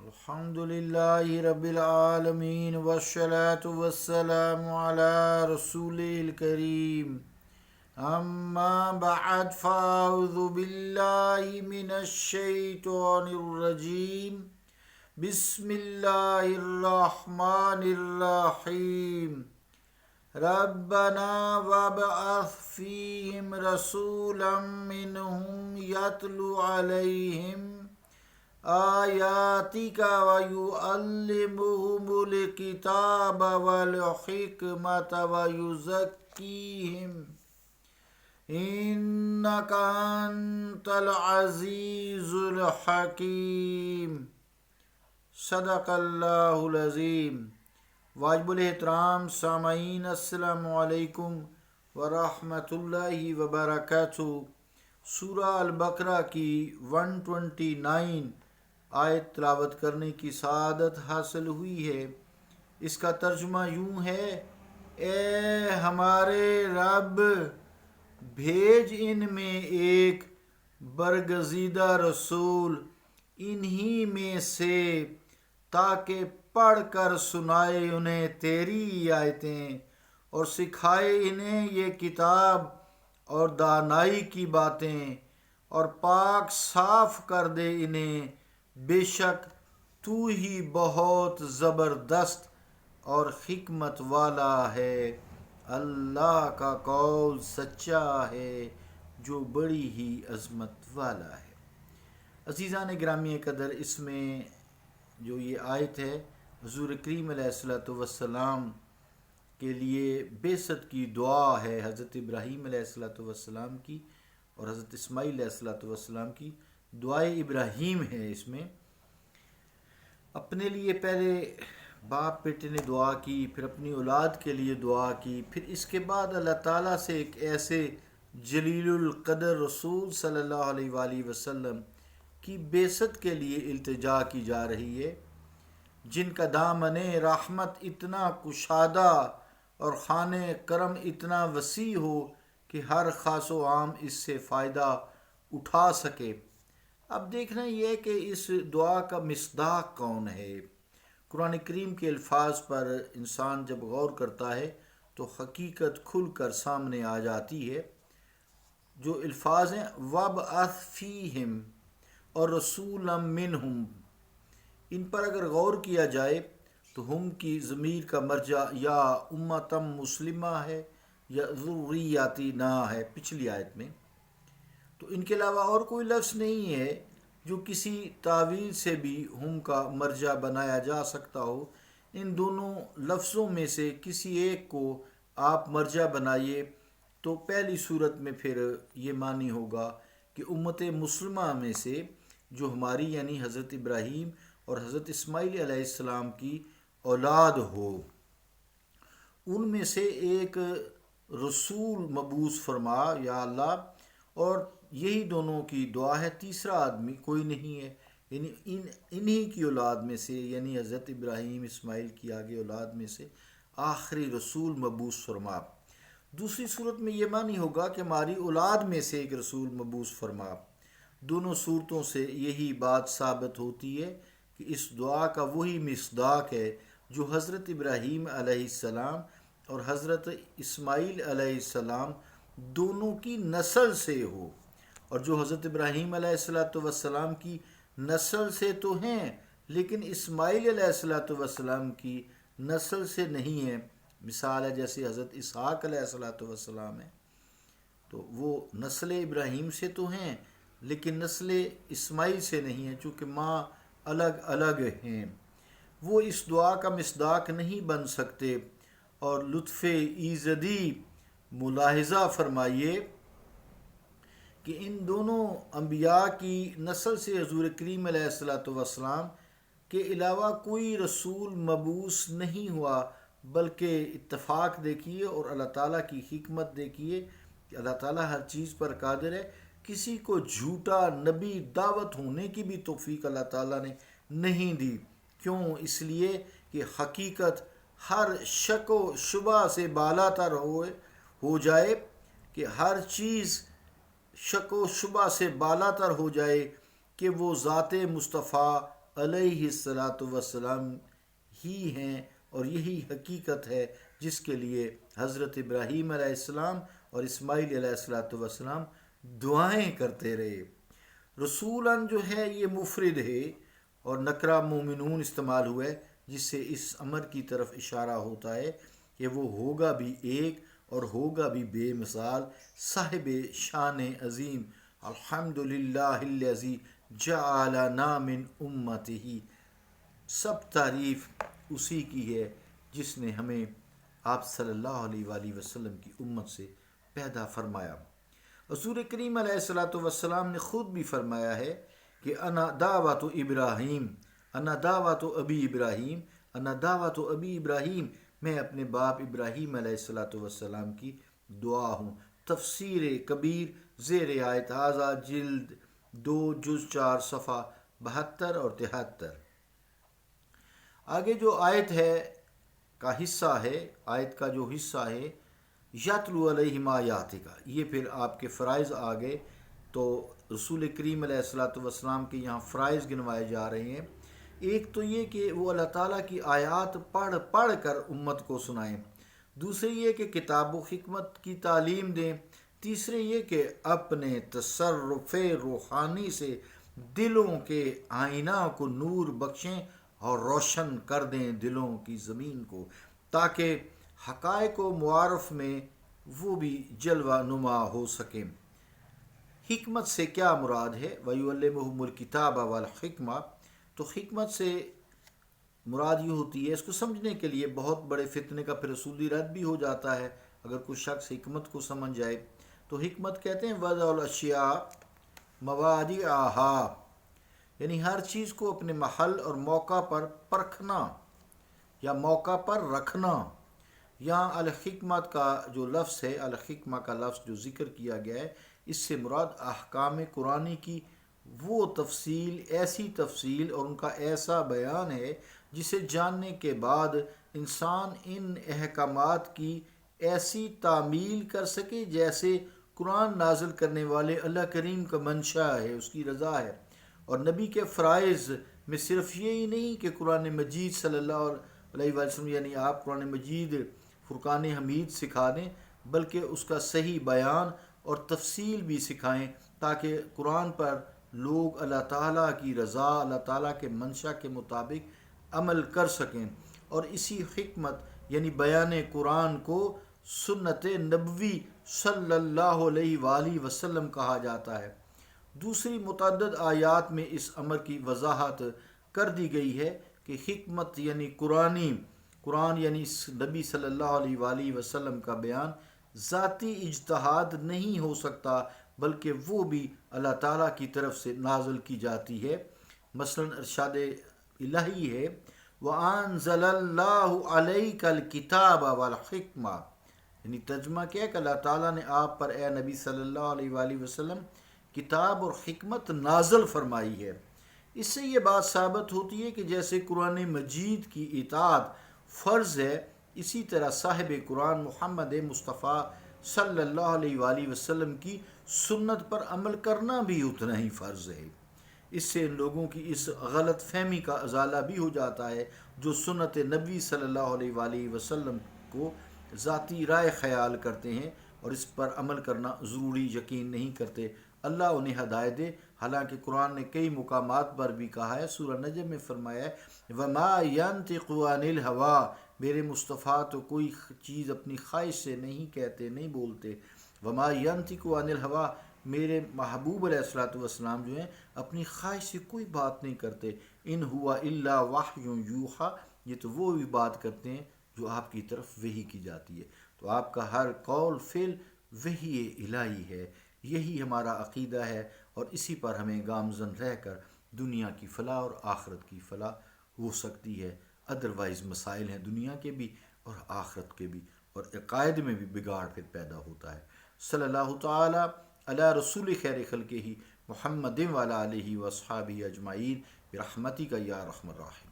الحمد للہ رب العالمین والصلاة والسلام علی رسول الکریم اما بعد فاعوذ باللہ من الشیطان الرجیم بسم اللہ الرحمن الرحیم ربنا وابعث فیہم رسولا منہم یتلو علیہم آیاتک ویعلمہم الکتاب والحکمت ویزکیہم انک انت العزیز الحکیم۔ صدق اللہ العظیم۔ واجب الاحترام سامعین، السلام علیکم ورحمۃ اللہ وبرکاتہ۔ سورہ البقرہ کی 129 آیت تلاوت کرنے کی سعادت حاصل ہوئی ہے۔ اس کا ترجمہ یوں ہے: اے ہمارے رب، بھیج ان میں ایک برگزیدہ رسول انہی میں سے، تاکہ پڑھ کر سنائے انہیں تیری آیتیں اور سکھائے انہیں یہ کتاب اور دانائی کی باتیں، اور پاک صاف کر دے انہیں، بے شک تو ہی بہت زبردست اور حکمت والا ہے۔ اللہ کا قول سچا ہے جو بڑی ہی عظمت والا ہے۔ عزیزان گرامی قدر، اس میں جو یہ آیت ہے حضور کریم علیہ الصلوۃ والسلام کے لیے بعثت کی دعا ہے، حضرت ابراہیم علیہ الصلوۃ والسلام کی اور حضرت اسماعیل علیہ الصلوۃ والسلام کی دعائے ابراہیم ہے۔ اس میں اپنے لیے پہلے باپ بیٹے نے دعا کی، پھر اپنی اولاد کے لیے دعا کی، پھر اس کے بعد اللہ تعالیٰ سے ایک ایسے جلیل القدر رسول صلی اللہ علیہ وآلہ وسلم کی بعثت کے لیے التجا کی جا رہی ہے، جن کا دامن رحمت اتنا کشادہ اور خانہ کرم اتنا وسیع ہو کہ ہر خاص و عام اس سے فائدہ اٹھا سکے۔ اب دیکھنا یہ ہے کہ اس دعا کا مصداق کون ہے۔ قرآن کریم کے الفاظ پر انسان جب غور کرتا ہے تو حقیقت کھل کر سامنے آ جاتی ہے۔ جو الفاظ ہیں وَابْعَثْ فِیہم اور رسولا منہم، ان پر اگر غور کیا جائے تو ہم کی ضمیر کا مرجع یا امتم مسلمہ ہے یا ذریاتنا ہے پچھلی آیت میں، تو ان کے علاوہ اور کوئی لفظ نہیں ہے جو کسی تعویل سے بھی ہم کا مرجع بنایا جا سکتا ہو۔ ان دونوں لفظوں میں سے کسی ایک کو آپ مرجع بنائیے تو پہلی صورت میں پھر یہ معنی ہوگا کہ امت مسلمہ میں سے جو ہماری یعنی حضرت ابراہیم اور حضرت اسماعیل علیہ السلام کی اولاد ہو، ان میں سے ایک رسول مبعوث فرما یا اللہ، اور یہی دونوں کی دعا ہے، تیسرا آدمی کوئی نہیں ہے، یعنی انہی کی اولاد میں سے یعنی حضرت ابراہیم اسماعیل کی آگے اولاد میں سے آخری رسول مبعوث فرما۔ دوسری صورت میں یہ معنی ہوگا کہ ہماری اولاد میں سے ایک رسول مبعوث فرما۔ دونوں صورتوں سے یہی بات ثابت ہوتی ہے کہ اس دعا کا وہی مصداق ہے جو حضرت ابراہیم علیہ السلام اور حضرت اسماعیل علیہ السلام دونوں کی نسل سے ہو، اور جو حضرت ابراہیم علیہ السلام کی نسل سے تو ہیں لیکن اسماعیل علیہ السلام کی نسل سے نہیں ہیں۔ مثال ہے جیسے حضرت اسحاق علیہ السلام ہے، تو وہ نسل ابراہیم سے تو ہیں لیکن نسل اسماعیل سے نہیں ہیں، چونکہ ماں الگ الگ ہیں۔ وہ اس دعا کا مصداق نہیں بن سکتے۔ اور لطف ایزدی ملاحظہ فرمائیے کہ ان دونوں انبیاء کی نسل سے حضور کریم علیہ السلام کے علاوہ کوئی رسول مبعوث نہیں ہوا، بلکہ اتفاق دیکھیے اور اللہ تعالیٰ کی حکمت دیکھیے کہ اللہ تعالیٰ ہر چیز پر قادر ہے۔ کسی کو جھوٹا نبی دعوت ہونے کی بھی توفیق اللہ تعالیٰ نے نہیں دی۔ کیوں؟ اس لیے کہ حقیقت ہر شک و شبہ سے بالا تر ہو جائے، کہ ہر چیز شک و شبہ سے بالا تر ہو جائے کہ وہ ذات مصطفیٰ علیہ الصلاۃ والسلام ہی ہیں، اور یہی حقیقت ہے جس کے لیے حضرت ابراہیم علیہ السلام اور اسماعیل علیہ الصلاۃ والسلام دعائیں کرتے رہے۔ رسولاً جو ہے یہ مفرد ہے، اور نکرہ مومنون استعمال ہوا ہے، جس سے اس امر کی طرف اشارہ ہوتا ہے کہ وہ ہوگا بھی ایک اور ہوگا بھی بے مثال، صاحب شان عظیم۔ الحمد للہ الذی جعلنا من امتہ، سب تعریف اسی کی ہے جس نے ہمیں آپ صلی اللہ علیہ وآلہ وسلم کی امت سے پیدا فرمایا۔ حضور کریم علیہ الصلاۃ والسلام نے خود بھی فرمایا ہے کہ انا دعوت ابراہیم، انا دعوت ابی ابراہیم، انا دعوت ابی ابراہیم، میں اپنے باپ ابراہیم علیہ الصلاۃ والسلام کی دعا ہوں۔ تفسیر کبیر زیر آیت ھذا جلد 2 جز 4 صفحہ 72 اور 73۔ آگے جو آیت ہے کا حصہ ہے، آیت کا جو حصہ ہے، یتلو علیہم آیاتک، یہ پھر آپ کے فرائض آگے، تو رسول کریم علیہ الصلاۃ والسلام کے یہاں فرائض گنوائے جا رہے ہیں۔ ایک تو یہ کہ وہ اللہ تعالیٰ کی آیات پڑھ پڑھ کر امت کو سنائیں، دوسرے یہ کہ کتاب و حکمت کی تعلیم دیں، تیسرے یہ کہ اپنے تصرف روحانی سے دلوں کے آئینہ کو نور بخشیں اور روشن کر دیں دلوں کی زمین کو، تاکہ حقائق و معارف میں وہ بھی جلوہ نما ہو سکیں۔ حکمت سے کیا مراد ہے؟ وَيُعَلِّمُهُمُ الْكِتَابَ وَالْحِکْمَةَ، تو حکمت سے مراد یہ ہوتی ہے، اس کو سمجھنے کے لیے بہت بڑے فتنے کا پھر اصولی رد بھی ہو جاتا ہے اگر کوئی شخص حکمت کو سمجھ جائے۔ تو حکمت کہتے ہیں وضع الاشیاء مواضعہا، یعنی ہر چیز کو اپنے محل اور موقع پر پرکھنا یا موقع پر رکھنا۔ یہاں الحکمت کا جو لفظ ہے، الحکمہ کا لفظ جو ذکر کیا گیا ہے، اس سے مراد احکام قرآنی کی وہ تفصیل، ایسی تفصیل اور ان کا ایسا بیان ہے جسے جاننے کے بعد انسان ان احکامات کی ایسی تعمیل کر سکے جیسے قرآن نازل کرنے والے اللہ کریم کا منشا ہے، اس کی رضا ہے۔ اور نبی کے فرائض میں صرف یہی نہیں کہ قرآن مجید صلی اللہ علیہ وسلم، یعنی آپ قرآن مجید فرقان حمید سکھا دیں، بلکہ اس کا صحیح بیان اور تفصیل بھی سکھائیں، تاکہ قرآن پر لوگ اللہ تعالیٰ کی رضا، اللہ تعالیٰ کے منشا کے مطابق عمل کر سکیں۔ اور اسی حکمت یعنی بیان قرآن کو سنت نبوی صلی اللہ علیہ وآلہ وسلم کہا جاتا ہے۔ دوسری متعدد آیات میں اس امر کی وضاحت کر دی گئی ہے کہ حکمت یعنی قرآن یعنی نبی صلی اللہ علیہ وآلہ وسلم کا بیان ذاتی اجتہاد نہیں ہو سکتا، بلکہ وہ بھی اللہ تعالیٰ کی طرف سے نازل کی جاتی ہے۔ مثلا ارشاد الہی ہے وَأَنزَلَ اللَّهُ عَلَيْكَ الْكِتَابَ وَالْحِکْمَةَ، یعنی ترجمہ کیا ہے کہ اللہ تعالیٰ نے آپ پر اے نبی صلی اللہ علیہ وآلہ وسلم کتاب اور حکمت نازل فرمائی ہے۔ اس سے یہ بات ثابت ہوتی ہے کہ جیسے قرآن مجید کی اطاعت فرض ہے، اسی طرح صاحب قرآن محمد مصطفیٰ صلی اللہ علیہ وآلہ وسلم کی سنت پر عمل کرنا بھی اتنا ہی فرض ہے۔ اس سے ان لوگوں کی اس غلط فہمی کا ازالہ بھی ہو جاتا ہے جو سنت نبی صلی اللہ علیہ وآلہ وسلم کو ذاتی رائے خیال کرتے ہیں اور اس پر عمل کرنا ضروری یقین نہیں کرتے۔ اللہ انہیں ہدایت دے۔ حالانکہ قرآن نے کئی مقامات پر بھی کہا ہے، سورہ نجم میں فرمایا ہے وَمَا يَنْطِقُ عَنِ الْهَوَىٰ، میرے مصطفیٰ تو کوئی چیز اپنی خواہش سے نہیں کہتے، نہیں بولتے۔ وَمَا يَنْطِقُ عَنِ الْهَوَىٰ، میرے محبوب علیہ الصلوۃ والسلام جو ہیں اپنی خواہش سے کوئی بات نہیں کرتے۔ ان ہوا الا وحی یوحیٰ، یہ تو وہ بھی بات کرتے ہیں جو آپ کی طرف وحی کی جاتی ہے۔ تو آپ کا ہر قول فعل وحی الہی ہے۔ یہی ہمارا عقیدہ ہے اور اسی پر ہمیں گامزن رہ کر دنیا کی فلاح اور آخرت کی فلاح ہو سکتی ہے۔ ادروائز مسائل ہیں دنیا کے بھی اور آخرت کے بھی، اور عقائد میں بھی بگاڑ پھر پیدا ہوتا ہے۔ صلی اللہ تعالی علی رسول خیر خلقہ محمد وعلی آلہ واصحابہ اجمعین برحمتک یا ارحم الراحمین۔